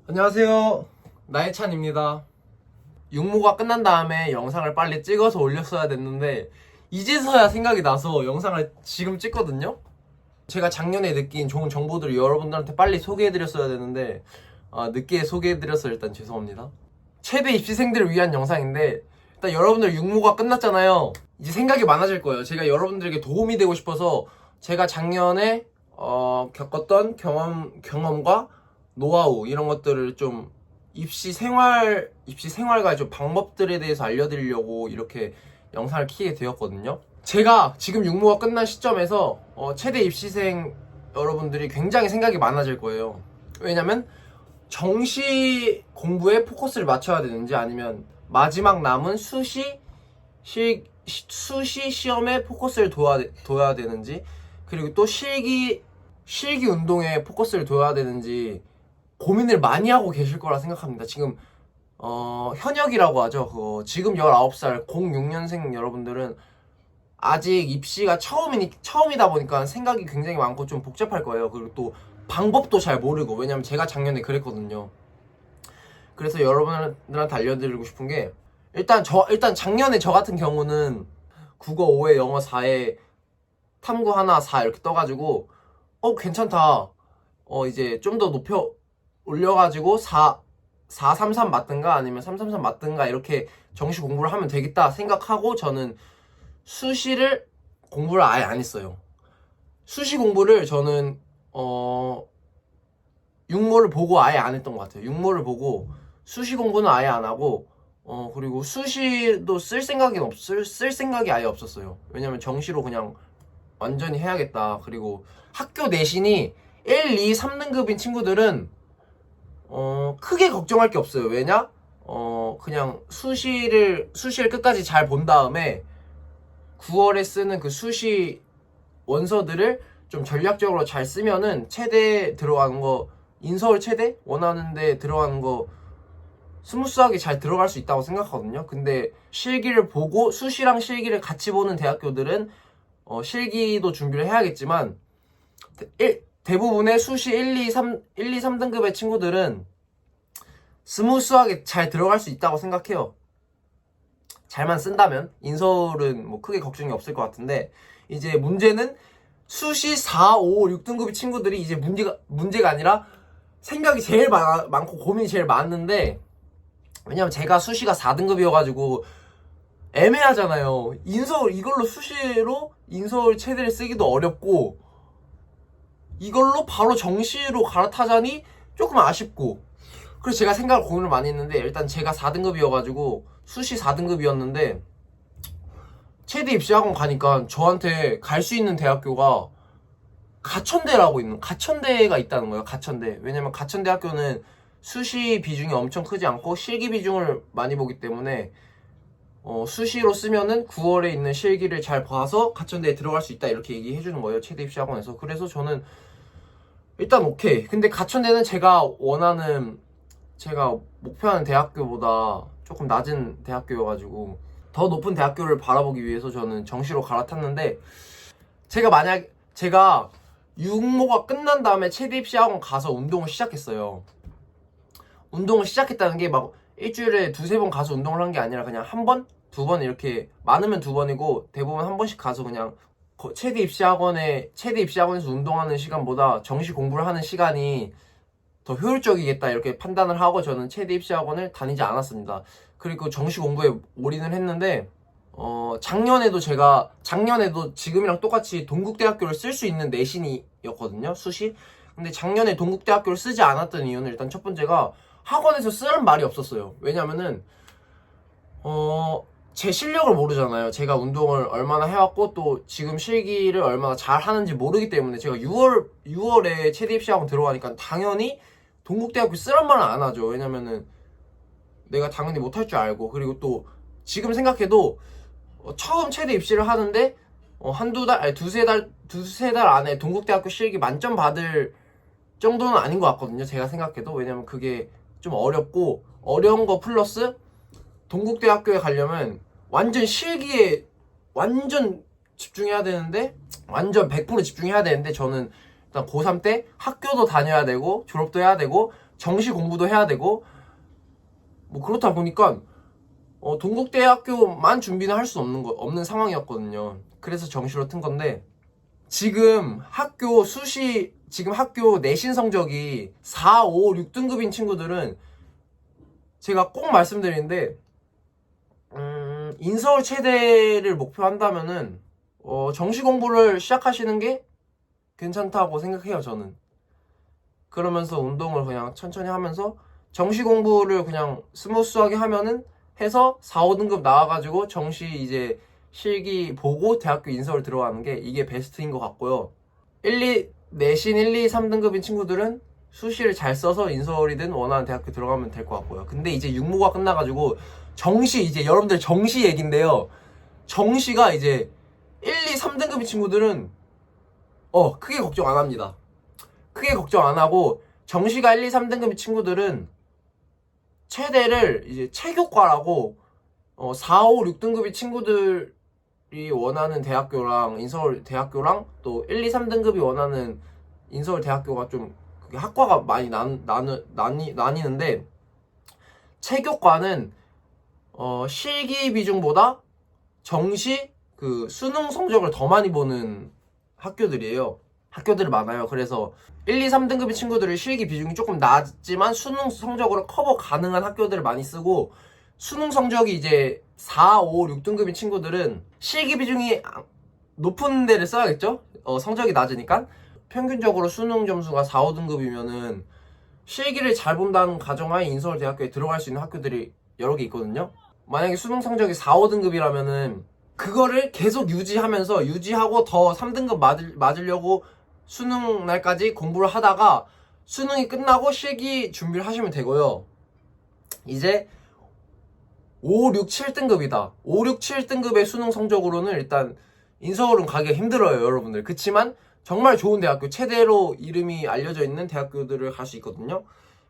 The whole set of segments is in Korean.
안녕하세요, 나혜찬입니다. 육모가 끝난 다음에 영상을 빨리 찍어서 올렸어야 됐는데 이제서야 생각이 나서 영상을 지금 찍거든요. 제가 작년에 느낀 좋은 정보들을 여러분들한테 빨리 소개해드렸어야 되는데 늦게 소개해드려서 일단 죄송합니다. 최대 입시생들을 위한 영상인데, 일단 여러분들 육모가 끝났잖아요. 이제 생각이 많아질 거예요. 제가 여러분들에게 도움이 되고 싶어서 제가 작년에 겪었던 경험과 노하우 이런 것들을 좀 입시 생활과 좀 방법들에 대해서 알려드리려고 이렇게 영상을 키게 되었거든요. 제가 지금 육모가 끝난 시점에서 최대 입시생 여러분들이 굉장히 생각이 많아질 거예요. 왜냐면 정시 공부에 포커스를 맞춰야 되는지, 아니면 마지막 남은 수시 시험에 포커스를 둬야 되는지, 그리고 또 실기 운동에 포커스를 둬야 되는지 고민을 많이 하고 계실 거라 생각합니다. 지금 현역이라고 하죠. 그거 지금 19살 06년생 여러분들은 아직 입시가 처음이다 보니까 생각이 굉장히 많고 좀 복잡할 거예요. 그리고 또 방법도 잘 모르고, 왜냐면 제가 작년에 그랬거든요. 그래서 여러분들한테 알려드리고 싶은 게, 일단 작년에 저 같은 경우는 국어 5에 영어 4에 탐구 하나 4 이렇게 떠가지고 괜찮다, 이제 좀 더 높여 올려가지고 433 맞든가 아니면 333 맞든가 이렇게 정시 공부를 하면 되겠다 생각하고 저는 수시를 공부를 아예 안 했어요. 수시 공부를 저는 육모를 보고 아예 안 했던 것 같아요. 육모를 보고 수시 공부는 아예 안 하고 그리고 수시도 쓸 생각이 아예 없었어요. 왜냐면 정시로 그냥 완전히 해야겠다. 그리고 학교 내신이 1, 2, 3등급인 친구들은 크게 걱정할 게 없어요. 왜냐? 그냥 수시를 끝까지 잘 본 다음에 9월에 쓰는 그 수시 원서들을 좀 전략적으로 잘 쓰면은 최대 들어가는 거, 인서울 최대 원하는데 들어가는 거 스무스하게 잘 들어갈 수 있다고 생각하거든요. 근데 실기를 보고 수시랑 실기를 같이 보는 대학교들은 실기도 준비를 해야겠지만 대부분의 수시 1, 2, 3등급의 친구들은 스무스하게 잘 들어갈 수 있다고 생각해요. 잘만 쓴다면. 인서울은 뭐 크게 걱정이 없을 것 같은데, 이제 문제는 수시 4, 5, 6등급의 친구들이 이제 문제가 아니라 생각이 제일 많고 고민이 제일 많은데, 왜냐면 제가 수시가 4등급이어가지고 애매하잖아요. 이걸로 수시로 인서울 최대를 쓰기도 어렵고, 이걸로 바로 정시로 갈아타자니 조금 아쉽고. 그래서 제가 고민을 많이 했는데, 일단 제가 4등급이어가지고 수시 4등급이었는데 최대 입시학원 가니까 저한테 갈 수 있는 대학교가 가천대가 있다는 거예요. 가천대. 왜냐면 가천대학교는 수시 비중이 엄청 크지 않고 실기 비중을 많이 보기 때문에 수시로 쓰면은 9월에 있는 실기를 잘 봐서 가천대에 들어갈 수 있다, 이렇게 얘기해 주는 거예요, 최대 입시학원에서. 그래서 저는 일단 오케이. 근데 가천대는 제가 목표하는 대학교보다 조금 낮은 대학교여가지고 더 높은 대학교를 바라보기 위해서 저는 정시로 갈아탔는데, 제가 육모가 끝난 다음에 최대 입시학원 가서 운동을 시작했어요. 운동을 시작했다는 게 막 일주일에 두세 번 가서 운동을 한 게 아니라 그냥 한 번? 두 번, 이렇게 많으면 두 번이고 대부분 한 번씩 가서 그냥 최대 입시학원에서 운동하는 시간보다 정시 공부를 하는 시간이 더 효율적이겠다, 이렇게 판단을 하고 저는 최대 입시학원을 다니지 않았습니다. 그리고 정시 공부에 올인을 했는데, 작년에도 지금이랑 똑같이 동국대학교를 쓸 수 있는 내신이었거든요, 수시. 근데 작년에 동국대학교를 쓰지 않았던 이유는, 일단 첫 번째가 학원에서 쓰라는 말이 없었어요. 왜냐면은 제 실력을 모르잖아요. 제가 운동을 얼마나 해왔고 또 지금 실기를 얼마나 잘 하는지 모르기 때문에, 제가 6월에 최대 입시학원 들어가니까 당연히 동국대학교 쓰란 말은 안 하죠. 왜냐면은 내가 당연히 못할 줄 알고. 그리고 또 지금 생각해도 처음 최대 입시를 하는데 두세 달 안에 동국대학교 실기 만점 받을 정도는 아닌 것 같거든요, 제가 생각해도. 왜냐면 그게 좀 어렵고, 어려운 거 플러스 동국대학교에 가려면 완전 실기에 완전 집중해야 되는데, 완전 100% 집중해야 되는데, 저는 일단 고3 때 학교도 다녀야 되고 졸업도 해야 되고 정시 공부도 해야 되고 뭐 그렇다 보니까 동국대학교만 준비는 할 수 없는 상황이었거든요. 그래서 정시로 튼 건데 지금 학교 내신 성적이 4, 5, 6등급인 친구들은 제가 꼭 말씀드리는데 인서울 체대를 목표한다면은 정시 공부를 시작하시는 게 괜찮다고 생각해요. 저는 그러면서 운동을 그냥 천천히 하면서 정시 공부를 그냥 스무스하게 하면은 해서 4, 5등급 나와가지고 정시 이제 실기 보고 대학교 인서울 들어가는 게 이게 베스트인 것 같고요. 내신 1, 2, 3등급인 친구들은 수시를 잘 써서 인서울이든 원하는 대학교 들어가면 될 것 같고요. 근데 이제 육모가 끝나가지고 정시 이제 여러분들 정시 얘긴데요. 정시가 이제 1, 2, 3등급인 친구들은 크게 걱정 안 합니다. 크게 걱정 안 하고 정시가 1, 2, 3등급인 친구들은 체대를 이제 체교과라고 4, 5, 6등급의 친구들이 원하는 대학교랑 인서울 대학교랑 또 1, 2, 3등급이 원하는 인서울 대학교가 좀 학과가 많이 나뉘는데 체교과는 실기 비중보다 정시 그 수능 성적을 더 많이 보는 학교들이 많아요. 그래서 1, 2, 3등급의 친구들은 실기 비중이 조금 낮지만 수능 성적으로 커버 가능한 학교들을 많이 쓰고 수능 성적이 이제 4, 5, 6등급인 친구들은 실기 비중이 높은 데를 써야겠죠? 성적이 낮으니까 평균적으로 수능 점수가 4, 5등급이면은 실기를 잘 본다는 가정하에 인서울 대학교에 들어갈 수 있는 학교들이 여러 개 있거든요. 만약에 수능 성적이 4, 5등급이라면은 그거를 계속 유지하고 더 3등급 맞으려고 수능 날까지 공부를 하다가 수능이 끝나고 실기 준비를 하시면 되고요. 이제 5, 6, 7등급이다. 5, 6, 7등급의 수능 성적으로는 일단 인서울은 가기가 힘들어요, 여러분들. 그치만 정말 좋은 대학교, 체대로 이름이 알려져 있는 대학교들을 갈 수 있거든요.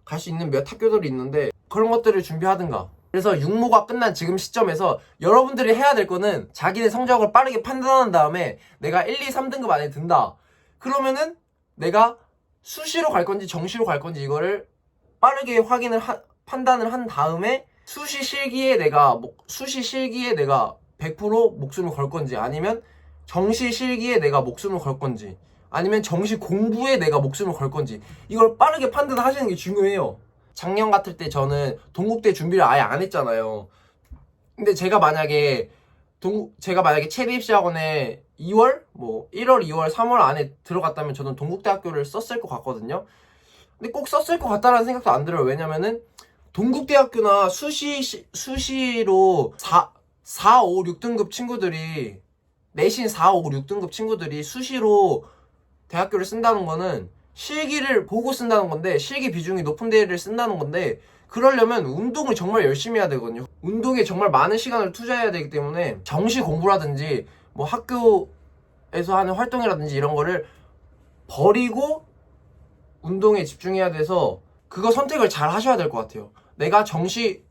갈 수 있는 몇 학교들이 있는데 그런 것들을 준비하든가. 그래서 육모가 끝난 지금 시점에서 여러분들이 해야 될 거는 자기네 성적을 빠르게 판단한 다음에 내가 1, 2, 3등급 안에 든다. 그러면은 내가 수시로 갈 건지 정시로 갈 건지 이거를 빠르게 판단을 한 다음에 수시 실기에 내가 100% 목숨을 걸 건지 아니면 정시 실기에 내가 목숨을 걸 건지 아니면 정시 공부에 내가 목숨을 걸 건지 이걸 빠르게 판단하시는 게 중요해요. 작년 같을 때 저는 동국대 준비를 아예 안 했잖아요. 근데 제가 만약에 체대 입시학원에 2월, 1월, 2월, 3월 안에 들어갔다면 저는 동국대학교를 썼을 것 같거든요. 근데 꼭 썼을 것 같다라는 생각도 안 들어요. 왜냐면은 동국대학교나 수시로 4, 5, 6등급 친구들이 내신 4, 5, 6등급 친구들이 수시로 대학교를 쓴다는 거는 실기를 보고 쓴다는 건데 실기 비중이 높은 데를 쓴다는 건데 그러려면 운동을 정말 열심히 해야 되거든요. 운동에 정말 많은 시간을 투자해야 되기 때문에 정시 공부라든지 뭐 학교에서 하는 활동이라든지 이런 거를 버리고 운동에 집중해야 돼서 그거 선택을 잘 하셔야 될 것 같아요. 내가 정시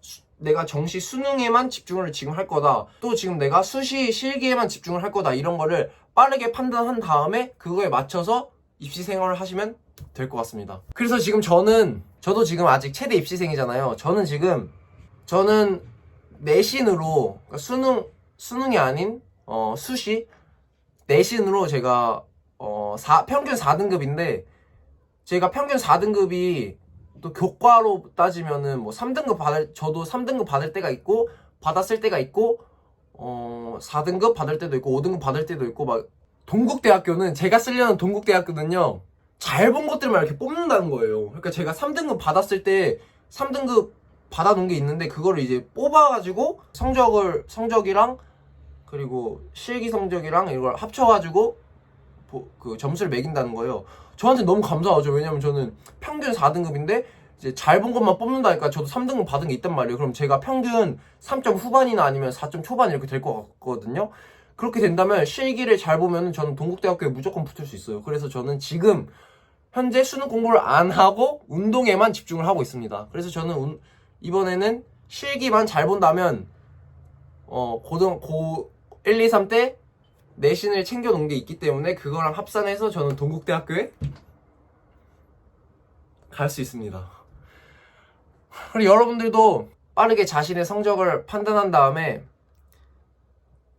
수능에만 집중을 지금 할 거다. 또 지금 내가 수시 실기에만 집중을 할 거다. 이런 거를 빠르게 판단한 다음에 그거에 맞춰서 입시 생활을 하시면 될 것 같습니다. 그래서 지금 저도 지금 아직 체대 입시생이잖아요. 저는 내신으로 그러니까 수능이 아닌 수시 내신으로 제가 평균 4등급인데 제가 평균 4등급이 또 교과로 따지면은 뭐 저도 3등급 받을 때가 있고 받았을 때가 있고 4등급 받을 때도 있고 5등급 받을 때도 있고 막 동국대학교는 제가 쓰려는 동국대학교는요 잘 본 것들만 이렇게 뽑는다는 거예요. 그러니까 제가 3등급 받았을 때 3등급 받아놓은 게 있는데 그거를 이제 뽑아가지고 성적이랑 그리고 실기 성적이랑 이걸 합쳐가지고 그 점수를 매긴다는 거예요. 저한테 너무 감사하죠. 왜냐면 저는 평균 4등급인데 이제 잘 본 것만 뽑는다니까 저도 3등급 받은 게 있단 말이에요. 그럼 제가 평균 3점 후반이나 아니면 4점 초반 이렇게 될 것 같거든요. 그렇게 된다면 실기를 잘 보면 저는 동국대학교에 무조건 붙을 수 있어요. 그래서 저는 지금 현재 수능 공부를 안 하고 운동에만 집중을 하고 있습니다. 그래서 저는 이번에는 실기만 잘 본다면 고 1, 2, 3 때 내신을 챙겨놓은 게 있기 때문에 그거랑 합산해서 저는 동국대학교에 갈 수 있습니다. 그리고 여러분들도 빠르게 자신의 성적을 판단한 다음에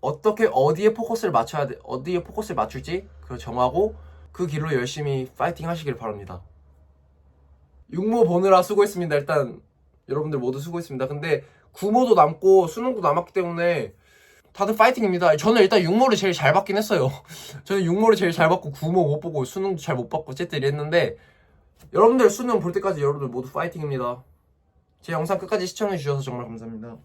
어디에 포커스를 맞출지 그걸 정하고 그 길로 열심히 파이팅 하시길 바랍니다. 육모 보느라 수고했습니다. 일단 여러분들 모두 수고했습니다. 근데 구모도 남고 수능도 남았기 때문에 다들 파이팅입니다. 저는 일단 육모를 제일 잘 받긴 했어요. 저는 육모를 제일 잘 받고 구모 못 보고 수능도 잘 못 받고 어쨌든 이랬는데 여러분들 수능 볼 때까지 여러분들 모두 파이팅입니다. 제 영상 끝까지 시청해주셔서 정말 감사합니다.